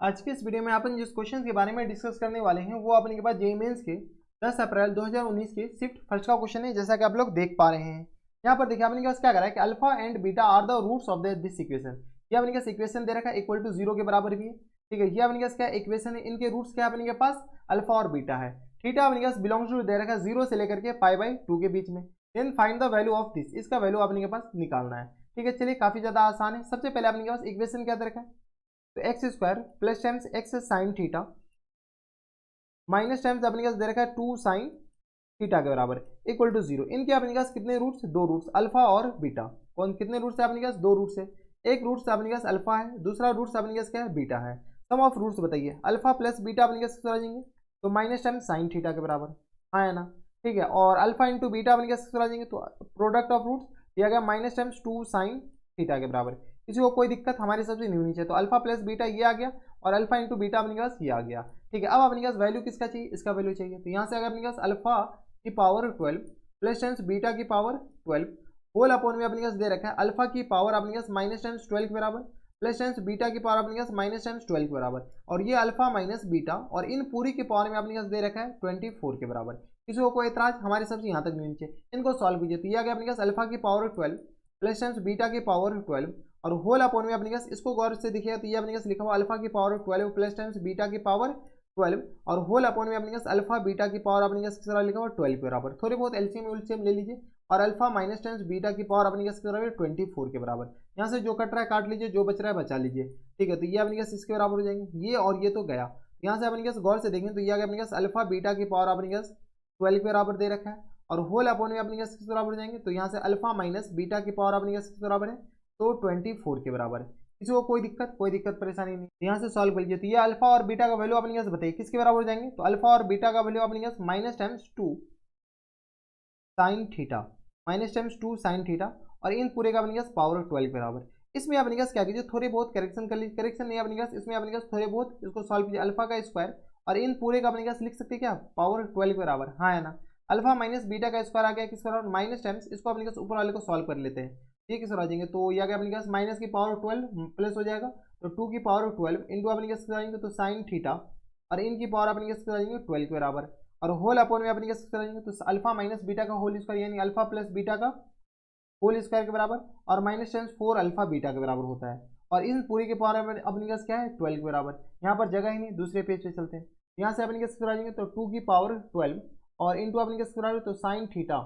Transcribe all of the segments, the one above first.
आज के इस वीडियो में अपन जिस क्वेश्चन के बारे में डिस्कस करने वाले हैं वो अपने के पास जेईई मेंस के 10 अप्रैल 2019 के शिफ्ट फर्स्ट का क्वेश्चन है, जैसा कि आप लोग देख पा रहे हैं। यहाँ पर देखिए अपने के पास क्या करा है कि alpha and beta are the roots of this equation. ये अपने के पास इक्वेशन दे रखा है इक्वल टू 0 के बराबर भी है। ठीक है, ये अपने के पास क्या इक्वेशन है, इनके रूट्स क्या अपने के पास अल्फा और बीटा है। थीटा अपने के पास बिलोंग्स टू दे रखा है 0 से लेकर के π/2 के बीच में। Then find the value of this, इसका वैल्यू अपने के पास निकालना है। ठीक है, चलिए काफी ज्यादा आसान है। सबसे पहले अपने के पास इक्वेशन क्या दे रखा है, तो x square plus times x sign theta minus times अपने पास दे रखा है 2 साइन थीटा के बराबर इक्वल टू 0। इनके अपने पास कितने रूट्स, दो रूट्स अल्फा और बीटा। कौन कितने रूट्स है अपने पास, दो रूट्स है। एक रूट्स अपने पास अल्फा है, दूसरा रूट्स अपने पास क्या है, बीटा है। सम ऑफ रूट्स बताइए, अल्फा प्लस बीटा अपने पास आ जाएंगे तो माइनस टाइम्स साइन थीटा के बराबर, हाँ है ना। ठीक है, और अल्फा इंटू बीटा अपने पास आ जाएंगे तो प्रोडक्ट ऑफ रूट्स दिया गया माइनस टाइम्स 2 साइन थीटा के बराबर। किसी को कोई दिक्कत हमारे हिसाब से नहीं होनी चाहिए। तो अल्फा प्लस बीटा ये आ गया और अल्फा इंटू बीटा अपने पास ये आ गया। ठीक है, अब अपने पास वैल्यू किसका चाहिए, इसका वैल्यू चाहिए। तो यहाँ से अगर अपने पास अल्फा की पावर 12 प्लस टाइम्स बीटा की पावर 12 होल अपॉन में अपने पास दे रखा है अल्फा की पावर अपने पास माइनस टाइम्स 12 के बराबर प्लस टाइम्स बीटा की पावर अपने पास माइनस टाइम्स 12 के बराबर, और ये अल्फा माइनस बीटा और इन पूरी की पावर में अपने पास दे रखा है 24 के बराबर। किसी को कोई एतराज हमारे हिसाब से यहाँ तक नहीं चाहिए। इनको सॉल्व कीजिए तो ये आ गया अपने पास अल्फा की पावर 12 प्लस टाइम्स बीटा की पावर 12 और होल अपॉन में अपने पास, इसको गौर से देखिएगा तो ये अपने पास लिखा हुआ अल्फा की पावर 12 प्लस टाइम्स बीटा की पावर 12 और होल अपॉन में अपने पास अल्फा बीटा की पावर अपने पास किस तरह लिखा हुआ 12 के बराबर। थोड़ी बहुत एलसीएम उलसीएम ले लीजिए और अल्फा माइनस टाइम्स बीटा की पावर अपने पास किस तरह 24 के बराबर। यहाँ से जो कट रहा है काट लीजिए, जो बच रहा है बचा लीजिए। ठीक है, तो ये अपने पास इसके बराबर हो जाएंगे, ये और ये तो गया। यहाँ से अपने पास गौर से देखें तो ये आ गया अपने पास अल्फा बीटा की पावर अपने पास 12 के बराबर दे रखा है और होल अपॉन में अपने पास किस बराबर हो जाएंगे, तो यहाँ से अल्फा माइनस बीटा की पावर अपने पास किस बराबर है, तो 24 के बराबर है। किसी को कोई दिक्कत परेशानी नहीं। यहाँ से सॉल्व कर लीजिए तो ये अल्फा और बीटा का वैल्यू अपने पास बताइए किसके बराबर हो जाएंगे, तो अल्फा और बीटा का वैल्यू अपने पास minus times 2 sine theta minus times 2 sine theta और इन पूरे का अपने पास पावर 12 के बराबर। इसमें अपने पास क्या कीजिए, थोड़े बहुत करेक्शन कर लीजिए। करेक्शन नहीं अपने पास, इसमें अपने पास थोड़े बहुत इसको सॉल्व कीजिए। अल्फा का स्क्वायर और इन पूरे का अपने पास लिख सकते क्या, पावर 12 के बराबर, हाँ है ना। अल्फा माइनस बीटा का स्क्वायर आ गया किस बराबर माइनस टाइम्स, इसको अपने पास ऊपर वाले को सॉल्व कर लेते हैं। ये किस आ जाएंगे, तो ये आ गया अपने पास माइनस की पावर 12 प्लस हो जाएगा तो 2 की पावर 12 इंटू अपने पास जाएंगे तो साइन थीटा और इनकी पावर अपने पास जाएंगे 12 के बराबर और होल अपॉन में अपने पास जाएंगे तो अल्फा माइनस बीटा का होल स्क्वायर यानी अल्फा प्लस बीटा का होल स्क्वायर के बराबर और माइनस टाइम्स 4 अल्फा बीटा के बराबर होता है और इन पूरी के पावर में अपने पास क्या है 12 के बराबर। यहाँ पर जगह ही नहीं, दूसरे पेज पे चलते हैं। यहाँ से अपने पास जाएंगे तो 2 की पावर 12 और इंटू अपने पास बराबर तो साइन थीटा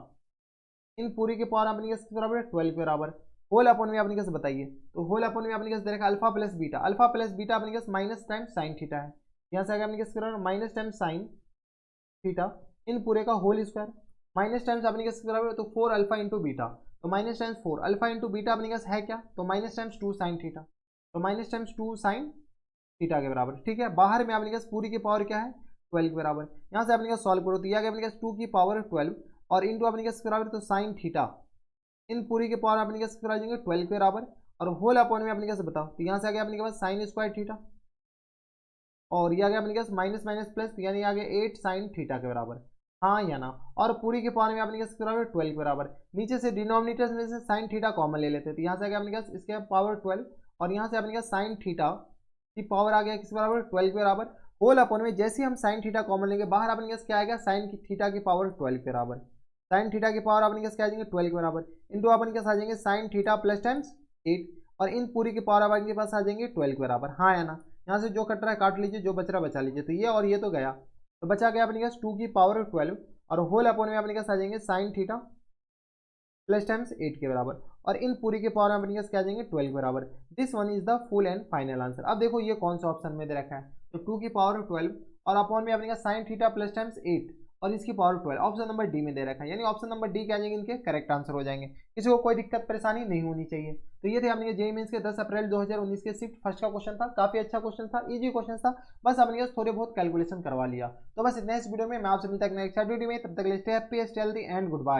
इन पूरी के पावर अपने पास बराबर है 12 के बराबर। होल अपॉन में अपने पास बताइए, तो होल अपॉन में अपने पास दे रखा अल्फा प्लस बीटा अपने पास माइनस टाइम्स साइन थीटा है। यहाँ से आगे अपने पास बराबर minus times sine theta in पूरे का होल स्क्वायर माइनस टाइम्स अपने पास बराबर तो 4 अल्फा इंटू बीटा तो minus times 4 alpha into beta अपने पास है क्या, तो माइनस टाइम्स 2 साइन थीटा तो माइनस टाइम्स 2 साइन थीटा के बराबर। ठीक है, बाहर में अपने पास पूरी की पावर क्या है 12 के बराबर। यहाँ से अपने पास सॉल्व करो तो यह अपने पास 2 की पावर 12 और इंटू अपने पास बराबर तो साइन थीटा इन पूरी के पावर अपने पास करा जाएंगे 12 के बराबर और होल अपॉन में अपने पास बताओ तो यहाँ से आ गया अपने पास साइन स्क्वायर थीटा और ये आ गया अपने पास माइनस माइनस प्लस यानी आ गया 8 साइन थीटा के बराबर, हाँ या ना। और पूरी के पावर में अपने पास बराबर 12 के बराबर। नीचे से डिनोमिनेटर में से साइन थीटा कॉमन ले लेते हैं तो यहाँ से आ गया अपने पास इसके पावर 12 और यहाँ से अपने पास साइन थीटा की पावर आ गया किस बराबर 12 के बराबर। होल अपॉन में जैसे हम साइन थीटा कॉमन लेंगे बाहर अपने पास क्या आएगा साइन थीटा की पावर 12 के बराबर। साइन थीटा की पावर अपने पास क्या आ जाएंगे 12 के बराबर इंटू अपने पास आ जाएंगे साइन थीटा प्लस टाइम्स 8 और इन पूरी की पावर अपने पास आ जाएंगे 12 के बराबर, हाँ या ना। यहाँ से जो कट रहा है काट लीजिए, जो बच रहा है बचा लीजिए। तो ये और ये तो गया, तो बचा गया अपने पास 2 की पावर 12 और होल अपॉन में अपने पास आ जाएंगे साइन थीटा प्लस टाइम्स 8 के बराबर और इन पूरी के पावर में अपने पास क्या आ जाएंगे 12 के बराबर। This one is the full and final answer. अब देखो ये कौन सा ऑप्शन में दे रखा है, तो 2 की पावर 12 और अपॉन में अपने पास साइन थीटा प्लस टाइम्स 8 और इसकी पावर 12 ऑप्शन नंबर डी में दे रखा है, यानी ऑप्शन नंबर डी क्या आ जाएंगे इनके करेक्ट आंसर हो जाएंगे। किसी को कोई दिक्कत परेशानी नहीं होनी चाहिए। तो ये थे अपने जेईई मेंस के 10 अप्रैल 2019 के शिफ्ट फर्स्ट का क्वेश्चन था। काफी अच्छा क्वेश्चन था, इजी क्वेश्चन था, बस अपने थोड़े बहुत कैलकुलेशन करवा लिया। तो बस इतना इस वीडियो में, मैं आपसे मिलता है नेक्स्ट वीडियो में, तब तक stay happy stay healthy and good bye.